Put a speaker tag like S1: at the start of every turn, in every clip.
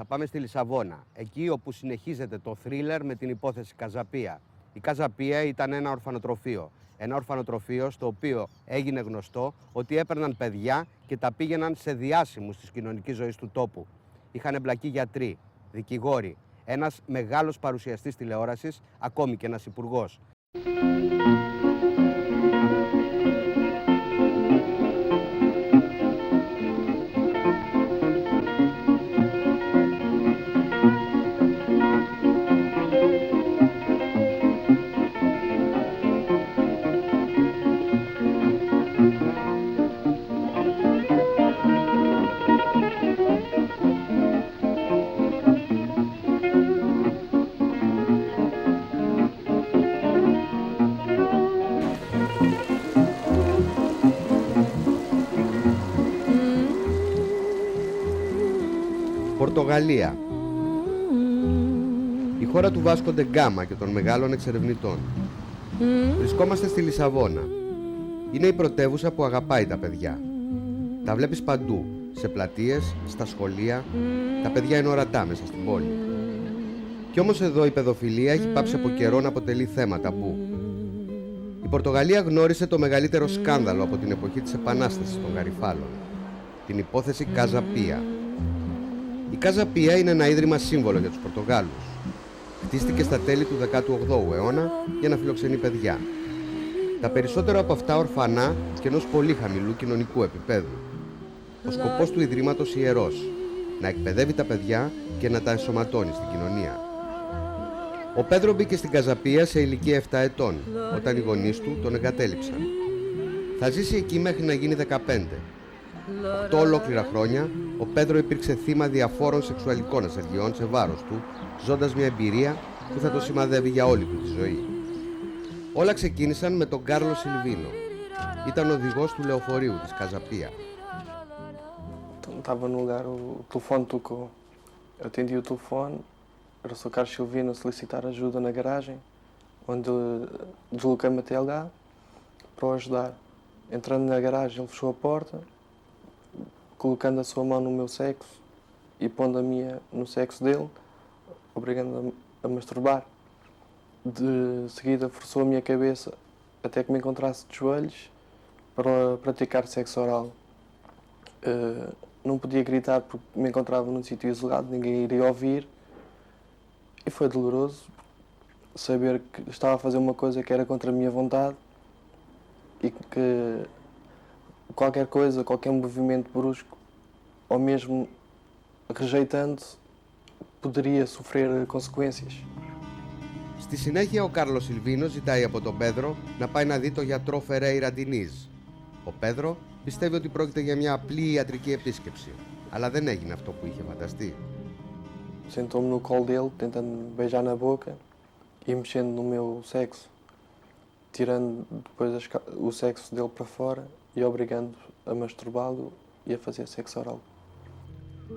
S1: Θα πάμε στη Λισαβόνα, εκεί όπου συνεχίζεται το θρίλερ με την υπόθεση Καζαπία. Η Καζαπία ήταν ένα ορφανοτροφείο. Ένα ορφανοτροφείο στο οποίο έγινε γνωστό ότι έπαιρναν παιδιά και τα πήγαιναν σε διάσημους της κοινωνικής ζωής του τόπου. Είχαν εμπλακεί γιατροί, δικηγόροι, ένας μεγάλος παρουσιαστής τηλεόρασης, ακόμη και ένας υπουργός. Πορτογαλία. Η χώρα του Βάσκο ντε Γκάμα και των μεγάλων εξερευνητών. Βρισκόμαστε στη Λισαβόνα. Είναι η πρωτεύουσα που αγαπάει τα παιδιά. Τα βλέπεις παντού, σε πλατείες, στα σχολεία. Τα παιδιά είναι ορατά μέσα στην πόλη. Κι όμως εδώ η παιδοφιλία έχει πάψει από καιρό να αποτελεί θέμα ταμπού. Η Πορτογαλία γνώρισε το μεγαλύτερο σκάνδαλο από την εποχή της Επανάστασης των Γαριφάλων. Την υπόθεση Καζαπία. Η Καζαπία είναι ένα ίδρυμα σύμβολο για τους Πορτογάλους. Χτίστηκε στα τέλη του 18ου αιώνα για να φιλοξενεί παιδιά. Τα περισσότερα από αυτά ορφανά και ενός πολύ χαμηλού κοινωνικού επίπεδου. Ο σκοπός του Ιδρύματος ιερός, να εκπαιδεύει τα παιδιά και να τα ενσωματώνει στην κοινωνία. Ο Πέδρο μπήκε στην Καζαπία σε ηλικία 7 ετών, όταν οι γονείς του τον εγκατέλειψαν. Θα ζήσει εκεί μέχρι να γίνει 15. 8 ολόκληρα χρόνια, ο Πέδρο υπήρξε θύμα διαφόρων σεξουαλικών ασεργειών σε βάρος του, ζώντας μια εμπειρία που θα το σημαδεύει για όλη του τη ζωή. Όλα ξεκίνησαν με τον Κάρλο Σιλβίνο. Ήταν οδηγός του λεωφορείου της Καζαπία.
S2: Estava no lugar, o telefone tocou. Eu atendi o telefone, era o Sr. Carlos Silvino a solicitar ajuda na garagem, onde desloquei-me até lá para o ajudar. Entrando na garagem, ele fechou a porta, colocando a sua mão no meu sexo e pondo a minha no sexo dele, obrigando-me a masturbar. De seguida forçou a minha cabeça até que me encontrasse de joelhos para praticar sexo oral. Não podia gritar porque me encontrava num sítio isolado, ninguém iria ouvir. E foi doloroso saber que estava a fazer uma coisa que era contra a minha vontade e que qualquer coisa, qualquer movimento brusco, ou mesmo rejeitando, poderia sofrer consequências.
S1: Στη συνέχεια ο Κάρλο Σιλβίνο ζητάει από τον Πέδρο να πάει να δει τον γιατρό Φερέιρα Ντινίζ. Ο Πέδρο πιστεύει ότι πρόκειται για μια απλή ιατρική επίσκεψη, αλλά δεν έγινε αυτό που είχε φανταστεί.
S2: Sentou-me no colo dele, tentando beijar na boca e mexendo no meu sexo, tirando depois o sexo dele para fora e obrigando a masturbá-lo e a fazer sexo oral.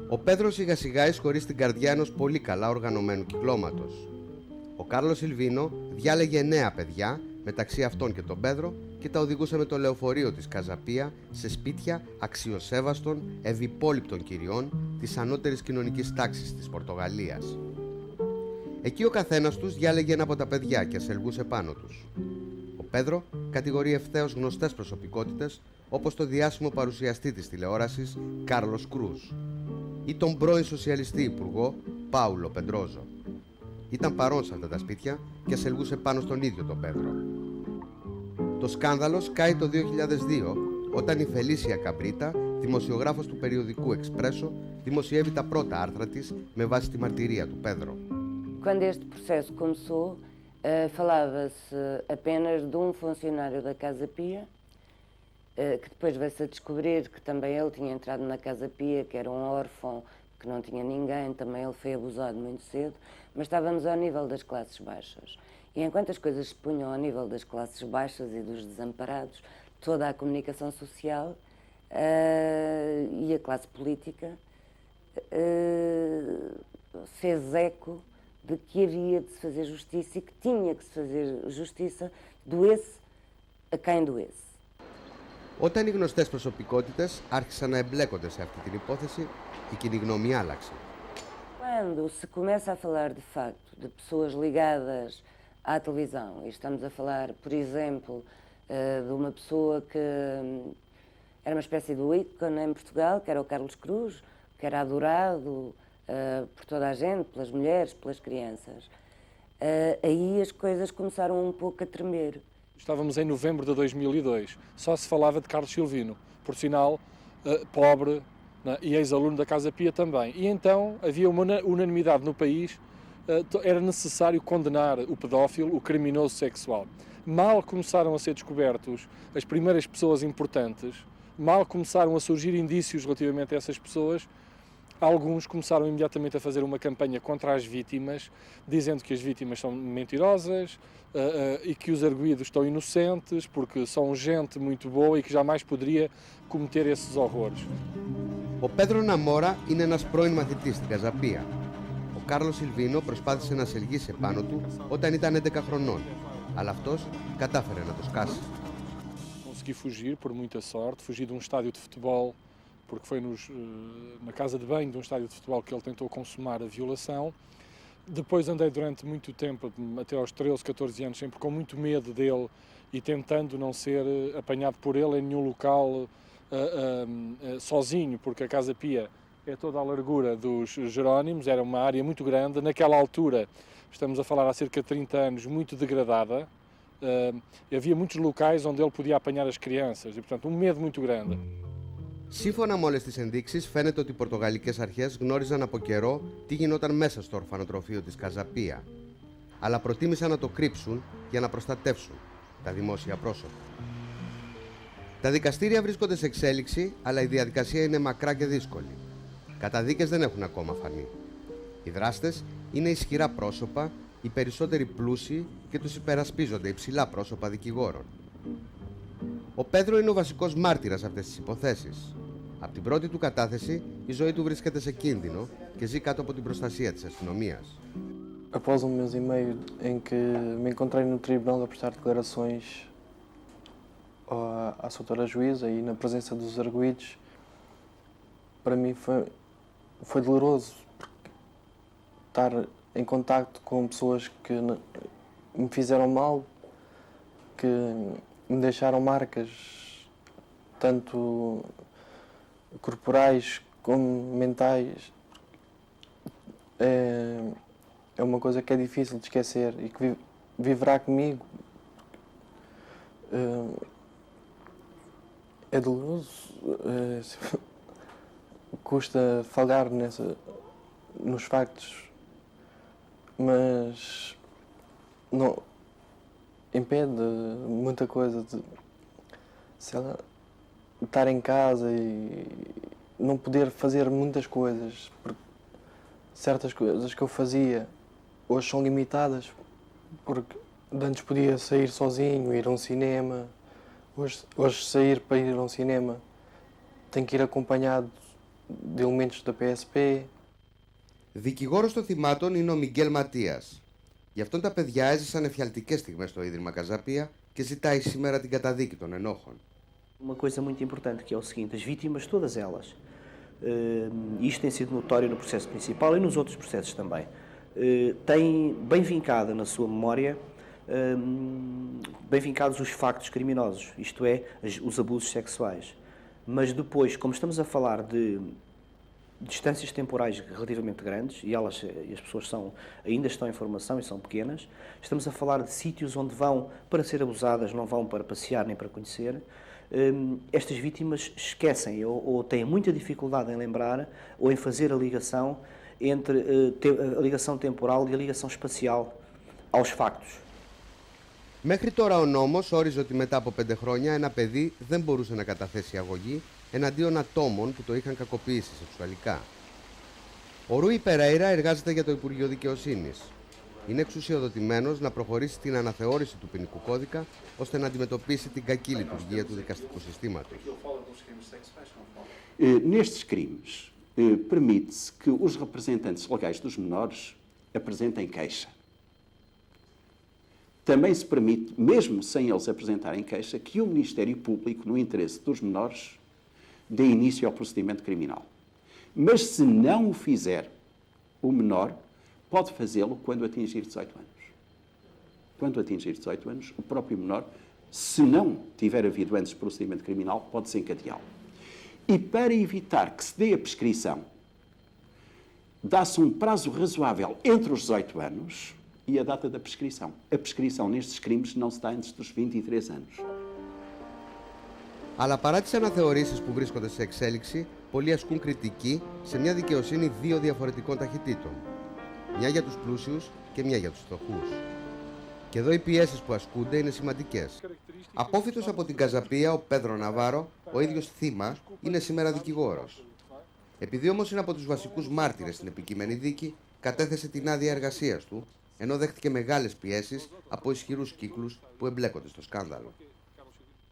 S1: Ο Πέδρος σιγά σιγά εισχωρεί στην καρδιά ενός πολύ καλά οργανωμένου κυκλώματος. Ο Κάρλο Σιλβίνο διάλεγε 9 παιδιά, μεταξύ αυτών και τον Πέδρο, και τα οδηγούσε με το λεωφορείο της Καζαπία σε σπίτια αξιοσέβαστων, ευυπόλοιπτων κυριών της ανώτερης κοινωνικής τάξης της Πορτογαλίας. Εκεί ο καθένας τους διάλεγε ένα από τα παιδιά και ασελγούσε πάνω τους. Ο Πέδρο κατηγορεί ευθέως γνωστές προσωπικότητες, όπως το διάσημο παρουσιαστή της τηλεόρασης Κάρλος Κρούς ή τον πρώην σοσιαλιστή υπουργό Πάουλο Πεντρόζο. Ήταν παρόν σε αυτά τα σπίτια και ασελγούσε πάνω στον ίδιο τον Πέδρο. Το σκάνδαλο σκάει το 2002, όταν η Φελίσια Καμπρίτα, δημοσιογράφος του περιοδικού Εξπρέσο, δημοσιεύει τα πρώτα άρθρα της με βάση τη μαρτυρία του Πέδρο.
S3: Quando este processo começou, falava-se apenas de um funcionário da Casa Pia, que depois veio-se a descobrir que também ele tinha entrado na Casa Pia, que era um órfão, que não tinha ninguém, também ele foi abusado muito cedo, mas estávamos ao nível das classes baixas. E enquanto as coisas se punham ao nível das classes baixas e dos desamparados, toda a comunicação social e a classe política fez eco de que havia de se fazer justiça e que tinha que se fazer justiça, doesse a quem doesse.
S1: Όταν οι γνωστές προσωπικότητες άρχισαν να εμπλέκονται σε αυτή την υπόθεση, η κοινή γνώμη άλλαξε.
S3: quando se começa a falar, de facto, de pessoas ligadas à televisão, e estamos a falar, por exemplo, de uma pessoa que era uma espécie de ícone em Portugal, que era o Carlos Cruz, que era adorado por toda a gente, pelas mulheres, pelas crianças. Aí as coisas começaram um pouco a tremer.
S4: Estávamos em novembro de 2002, só se falava de Carlos Silvino, por sinal, pobre, né, e ex-aluno da Casa Pia também. E então havia uma unanimidade no país, era necessário condenar o pedófilo, o criminoso sexual. Mal começaram a ser descobertos as primeiras pessoas importantes, mal começaram a surgir indícios relativamente a essas pessoas, alguns começaram imediatamente a fazer uma campanha contra as vítimas, dizendo que as vítimas são mentirosas e que os arguidos estão inocentes porque são gente muito boa e que jamais poderia cometer esses horrores.
S1: Ο Πέδρο Ναμόρα είναι ένας πρώην μαθητής στην Καζαπία. Ο Κάρλος Σιλβίνο προσπάθησε να σελγίσει επάνω του όταν ήταν 11 χρονών, αλλά αυτός κατάφερε να το σκάσει.
S4: Consegui fugir, por muita sorte, fugi de um estádio de futebol, porque foi na casa de banho de um estádio de futebol que ele tentou consumar a violação. Depois andei durante muito tempo, até aos 13, 14 anos, sempre com muito medo dele e tentando não ser apanhado por ele em nenhum local sozinho, porque a Casa Pia é toda a largura dos Jerónimos, era uma área muito grande. Naquela altura, estamos a falar há cerca de 30 anos, muito degradada. Havia muitos locais onde ele podia apanhar as crianças e, portanto, um medo muito grande.
S1: Σύμφωνα με όλες τις ενδείξεις, φαίνεται ότι οι πορτογαλικές αρχές γνώριζαν από καιρό τι γινόταν μέσα στο ορφανοτροφείο της Καζαπία, αλλά προτίμησαν να το κρύψουν για να προστατεύσουν τα δημόσια πρόσωπα. Τα δικαστήρια βρίσκονται σε εξέλιξη, αλλά η διαδικασία είναι μακρά και δύσκολη. Καταδίκες δεν έχουν ακόμα φανεί. Οι δράστες είναι ισχυρά πρόσωπα, οι περισσότεροι πλούσιοι και τους υπερασπίζονται υψηλά πρόσωπα δικηγόρων. Ο Πέδρο είναι ο βασικός μάρτυρας αυτές τις υποθέσεις. Από την πρώτη του κατάθεση, η ζωή του βρίσκεται σε κίνδυνο και ζει κάτω από την προστασία της αστυνομίας.
S2: Após um mês e meio em que me encontrei no tribunal a prestar declarações à doutora juíza e na presença dos arguidos, para mim foi doloroso estar em contacto com pessoas que me fizeram mal, que me deixaram marcas tanto corporais como mentais. É uma coisa que é difícil de esquecer e que viverá comigo. É doloroso, custa falar nos factos, mas não impede muita coisa de, sei lá, estar em casa e não poder fazer muitas coisas, porque certas coisas que eu fazia hoje são limitadas, porque antes podia sair sozinho, ir a um cinema, hoje sair para ir a um cinema tem que ir acompanhado de elementos da PSP.
S1: Δικηγόρος των θυμάτων είναι ο Μιγγέλ Ματίας. Γι' αυτόν τα παιδιά έζησαν εφιαλτικές στιγμές στο Ίδρυμα Καζαπία και ζητάει σήμερα την καταδίκη των ενόχων.
S5: Uma coisa muito importante que é o seguinte, as vítimas, todas elas, isto tem sido notório no processo principal e nos outros processos também, têm bem vincada na sua memória, bem vincados os factos criminosos, isto é, os abusos sexuais. Mas depois, como estamos a falar de distâncias temporais relativamente grandes, e as pessoas ainda estão em formação e são pequenas, estamos a falar de sítios onde vão para ser abusadas, não vão para passear nem para conhecer. Estas vítimas esquecem ou têm muita dificuldade em lembrar ou em fazer a ligação entre a ligação temporal e a ligação espacial aos factos.
S1: Μέχρι τώρα ο νόμος όριζε ότι μετά από 5 χρόνια ένα παιδί δεν μπορούσε να καταθέσει αγωγή εναντίον ατόμων που το είχαν κακοποιήσει σεξουαλικά. Ο Ρούι Περέιρα εργάζεται για το Υπουργείο Δικαιοσύνης. Είναι εξουσιοδοτημένος να προχωρήσει στην αναθεώρηση του ποινικού κώδικα ώστε να αντιμετωπίσει την κακή λειτουργία του δικαστικού συστήματος.
S6: Nestes crimes, permite-se que os representantes legais dos menores apresentem queixa. Também se permite, mesmo sem eles apresentarem queixa, que o Ministério Público, no interesse dos menores, dê início ao procedimento criminal. Mas se não o fizer, o menor pode fazê-lo quando atingir 18 anos. Quando atingir 18 anos, o próprio menor, se não tiver havido antes procedimento criminal, pode desencadeá-lo. E para evitar que se dê a prescrição, dá-se um prazo razoável entre os 18 anos e a data da prescrição. A prescrição nestes crimes não se dá antes dos 23 anos.
S1: Αλλά παρά τις αναθεωρήσεις που βρίσκονται σε εξέλιξη, πολλοί ασκούν κριτική σε μια δικαιοσύνη δύο διαφορετικών ταχυτήτων. Μια για τους πλούσιους και μια για τους φτωχούς. Και εδώ οι πιέσεις που ασκούνται είναι σημαντικές. Απόφοιτος από την Καζαπία, ο Πέδρο Ναβάρο, ο ίδιος θύμα, είναι σήμερα δικηγόρος. Επειδή όμως είναι από τους βασικούς μάρτυρες στην επικείμενη δίκη, κατέθεσε την άδεια εργασίας του, ενώ δέχτηκε μεγάλες πιέσεις από ισχυρούς κύκλους που εμπλέκονται στο σκάνδαλο.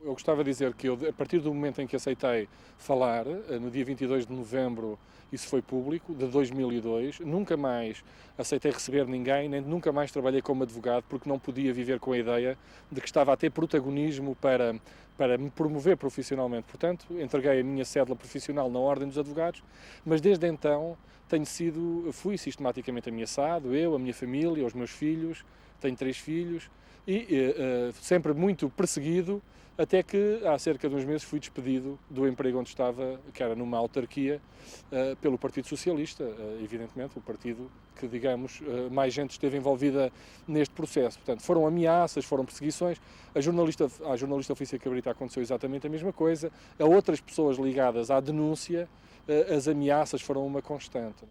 S4: Eu gostava de dizer que eu, a partir do momento em que aceitei falar, no dia 22 de novembro, isso foi público, de 2002, nunca mais aceitei receber ninguém, nem nunca mais trabalhei como advogado, porque não podia viver com a ideia de que estava a ter protagonismo para me promover profissionalmente. Portanto, entreguei a minha cédula profissional na Ordem dos Advogados, mas desde então fui sistematicamente ameaçado, eu, a minha família, os meus filhos, tenho 3 filhos, e sempre muito perseguido, até que há cerca de uns meses fui despedido do emprego onde estava, que era numa autarquia, pelo Partido Socialista, evidentemente, o partido que, digamos, mais gente esteve envolvida neste processo. Portanto, foram ameaças, foram perseguições. À jornalista Ofícia Cabrita aconteceu exatamente a mesma coisa. A outras pessoas ligadas à denúncia, as ameaças foram uma constante.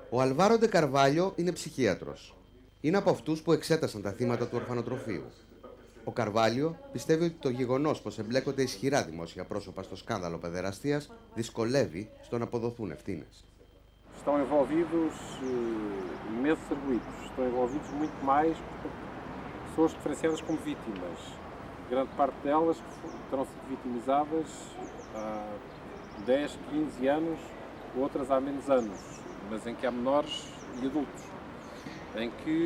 S1: Ο Αλβάρο Ντε Καρβάλιο είναι ψυχίατρος. Είναι από αυτούς που εξέτασαν τα θύματα του ορφανοτροφείου. Ο Καρβάλιο πιστεύει ότι το γεγονός πως εμπλέκονται ισχυρά δημόσια πρόσωπα στο σκάνδαλο παιδεραστίας δυσκολεύει στο να αποδοθούν ευθύνες.
S7: Estão envolvidos imensos arguidos, estão envolvidos muito mais pessoas diferenciadas como vítimas. Grande parte delas terão sido vitimizadas há 10, 15 anos, outras há menos anos, mas em que há menores e adultos, em que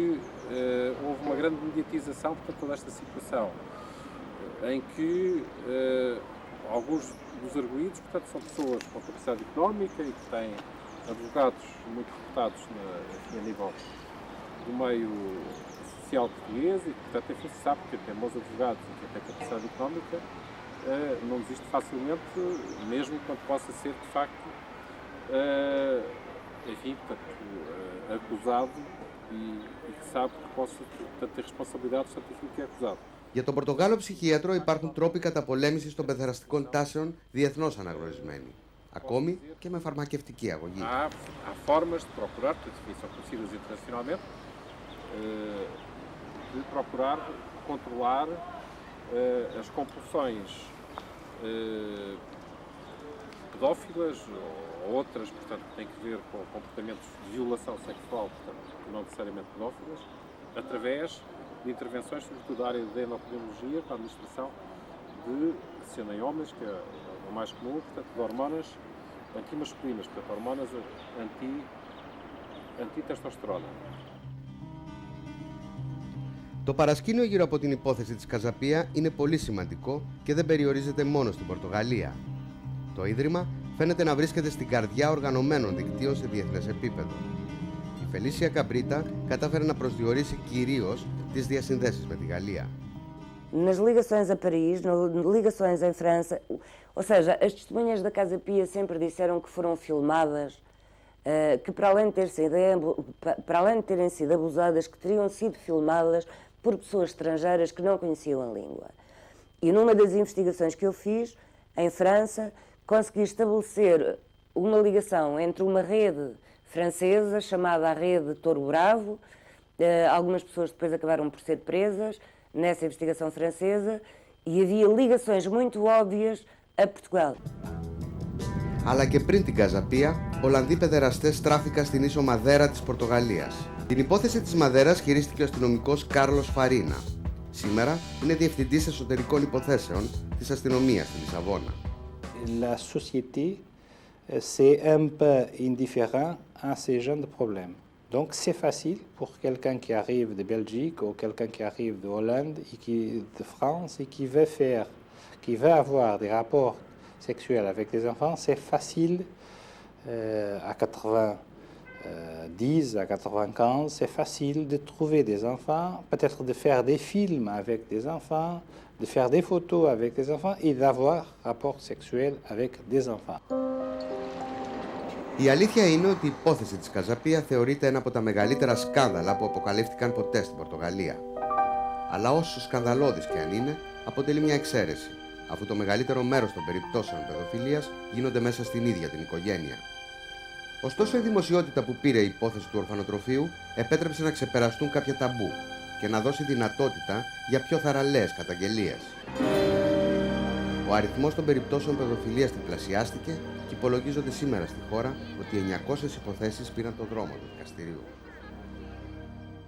S7: houve uma grande mediatização de toda esta situação, em que alguns dos arguidos, portanto, são pessoas com capacidade económica e que têm advogados muito reputados a nível do meio social português e que, portanto, enfim, se sabe que tem bons advogados e que tem capacidade económica não desiste facilmente, mesmo quando possa ser, de facto, enfim, portanto, acusado e que sabe que possa ter responsabilidade sobre aquilo que é acusado.
S1: Για τον Πορτογάλο ψυχίατρο υπάρχουν τρόποι καταπολέμησης των παιδεραστικών τάσεων διεθνώς αναγνωρισμένοι, ακόμη και με φαρμακευτική αγωγή.
S7: Há formas de procurar, que são conhecidas internacionalmente, de procurar controlar as compulsões pedófilas ou outras, portanto, que têm que ver com comportamentos de violação sexual, portanto, não necessariamente pedófilas, através de intervenções, sobretudo da área da endocrinologia, para a administração de, que se chama em homens, que é o mais comum, portanto, de hormonas antimasculinas, portanto, hormonas anti-testosterona.
S1: Το παρασκήνιο γύρω από την υπόθεση της Καζαπία είναι πολύ σημαντικό και δεν περιορίζεται μόνο στην Πορτογαλία. Το Ίδρυμα φαίνεται να βρίσκεται στην καρδιά οργανωμένων δικτύων σε διεθνές επίπεδο. Η Φελίσια Καμπρίτα κατάφερε να προσδιορίσει κυρίως τις διασυνδέσεις με τη Γαλλία.
S3: Nas ligações a Paris, ligações em França, ou seja, as testemunhas da Casa Pia sempre disseram que foram filmadas, que para além de terem sido abusadas, que teriam sido filmadas por pessoas estrangeiras que não conheciam a língua. E numa das investigações que eu fiz, em França, consegui estabelecer uma ligação entre uma rede francesa, chamada a Rede Touro Bravo, algumas pessoas depois acabaram por ser presas nessa investigação francesa, e havia ligações muito óbvias a Portugal.
S1: Αλλά και πριν την Καζαπία, Ολλανδοί παιδεραστές τράφηκαν στην ίσο Μαδέρα της Πορτογαλίας. Την υπόθεση της Μαδέρας χειρίστηκε ο αστυνομικός Κάρλος Φαρίνα. Σήμερα είναι διευθυντής εσωτερικών υποθέσεων της αστυνομίας στη Λισαβόνα.
S8: La société, c'est un peu indifférent à ce genre de problème. Donc c'est facile pour quelqu'un qui arrive de Belgique ou quelqu'un qui arrive de Hollande et de France et qui veut avoir des rapports sexuels avec des enfants, c'est facile à 90 10 à 95 ans, c'est facile de trouver des enfants, peut-être de faire des films avec des enfants, de faire des photos avec des enfants et d'avoir rapport sexuel avec des enfants.
S1: Η αλήθεια είναι ότι η υπόθεση της Καζαπία θεωρείται ένα από τα μεγαλύτερα σκάνδαλα που αποκαλύφθηκαν ποτέ στην Πορτογαλία. Αλλά όσο σκανδαλώδης και αν είναι, αποτελεί μια εξαίρεση, αφού το μεγαλύτερο μέρος των περιπτώσεων παιδοφιλίας γίνονται μέσα στην ίδια την οικογένεια. Ωστόσο, η δημοσιότητα που πήρε η υπόθεση του ορφανοτροφείου επέτρεψε να ξεπεραστούν κάποια ταμπού και να δώσει δυνατότητα για πιο θαραλέες καταγγελίες. Ο αριθμός των περιπτώσεων παιδοφιλίας τριπλασιάστηκε και υπολογίζονται σήμερα στη χώρα ότι 900 υποθέσεις πήραν τον δρόμο του δικαστηρίου.